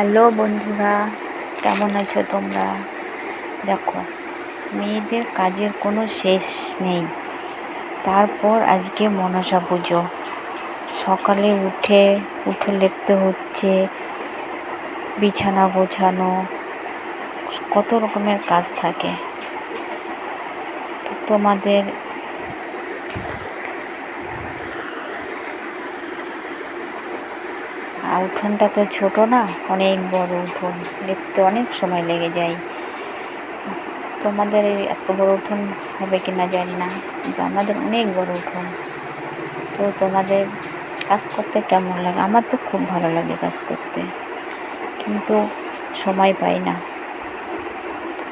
Hello বন্ধুরা, কেমন আছো তোমরা? দেখো, মেয়েদের কাজের কোনো শেষ নেই। তারপর আজকে মনসা পুজো। সকালে উঠে লেপতে হচ্ছে, বিছানা গোছানো, কত রকমের কাজ থাকে। তো তোমাদের উঠোনটা তো ছোট না, অনেক বড় উঠোন, লেপতে অনেক সময় লেগে যায়। তোমাদের এত বড় উঠোন হবে কি না জানি না, কিন্তু আমাদের অনেক বড় উঠোন। তো তোমাদের কাজ করতে কেমন লাগে? আমার তো খুব ভালো লাগে কাজ করতে, কিন্তু সময় পাই না।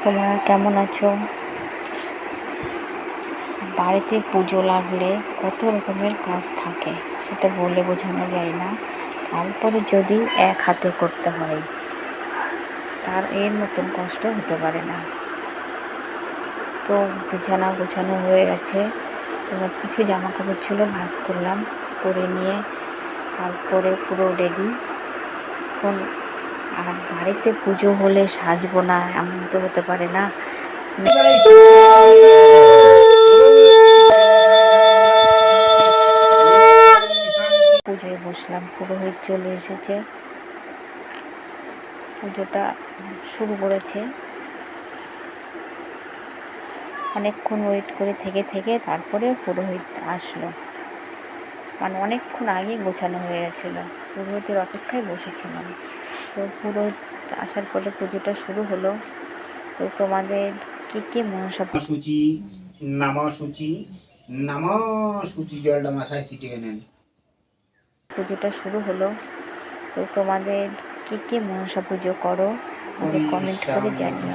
তোমরা কেমন আছো? বাড়িতে পুজো লাগলে কত রকমের কাজ থাকে, সেটা বলে বোঝানো যায় না। তারপরে যদি এক হাতে করতে হয়, তার এর মতন কষ্ট হতে পারে না। তো বিছানা গোছানো হয়ে গেছে, এবার কিছু জামা কাপড় ছিল ভাঁজ করলাম, করে নিয়ে তারপরে পুরো রেডি। এখন আর বাড়িতে পুজো হলে সাজবো না এমন তো হতে পারে না। পুজোয় বসলাম, পুরোহিত চলে এসেছে, পুজোটা শুরু করেছে। অনেকক্ষণ ওয়েট করে থেকে তারপরে পুরোহিত আসলো, মানে অনেকক্ষণ আগে গোছানো হয়ে গেছিলো, পুরোহিতের অপেক্ষায় বসেছিলাম। তো পুরোহিত আসার পরে পুজোটা শুরু হলো। তো তোমাদের কি মনসা সূচি নাম সূচি জলটা মাথায় ছিটিয়ে নেন। পুজোটা শুরু হলো। তো তোমাদের কি মনসা পুজো করো আমাকে কমেন্ট করে জানিও।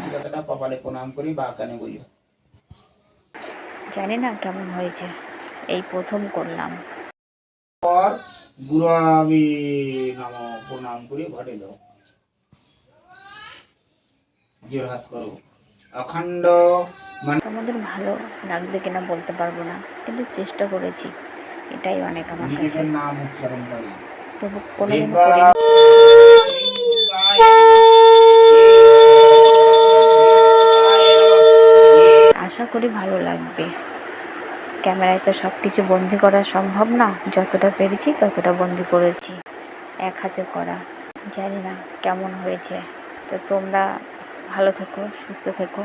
কপালে প্রণাম করি বা কানে করি। জানি না কেমন হয়েছে, এই প্রথম করলাম। পর গুরুবে নাম প্রণাম করে ঘরে দাও, জোর হাত করো। অখণ্ড তোমাদের ভালো লাগবে কিনা বলতে পারবো না, কিন্তু চেষ্টা করেছি, এটাই অনেক আমার কাছে। নাম উচ্চারণ করি, তবু কোনোদিন করিনি। আশা করি ভালো লাগবে। ক্যামেরায় তো সব কিছু বন্দি করা সম্ভব না, যতটা পেরেছি ততটা বন্দি করেছি, এক হাতে করা। জানি না কেমন হয়েছে। তো তোমরা ভালো থেকো, সুস্থ থেকো।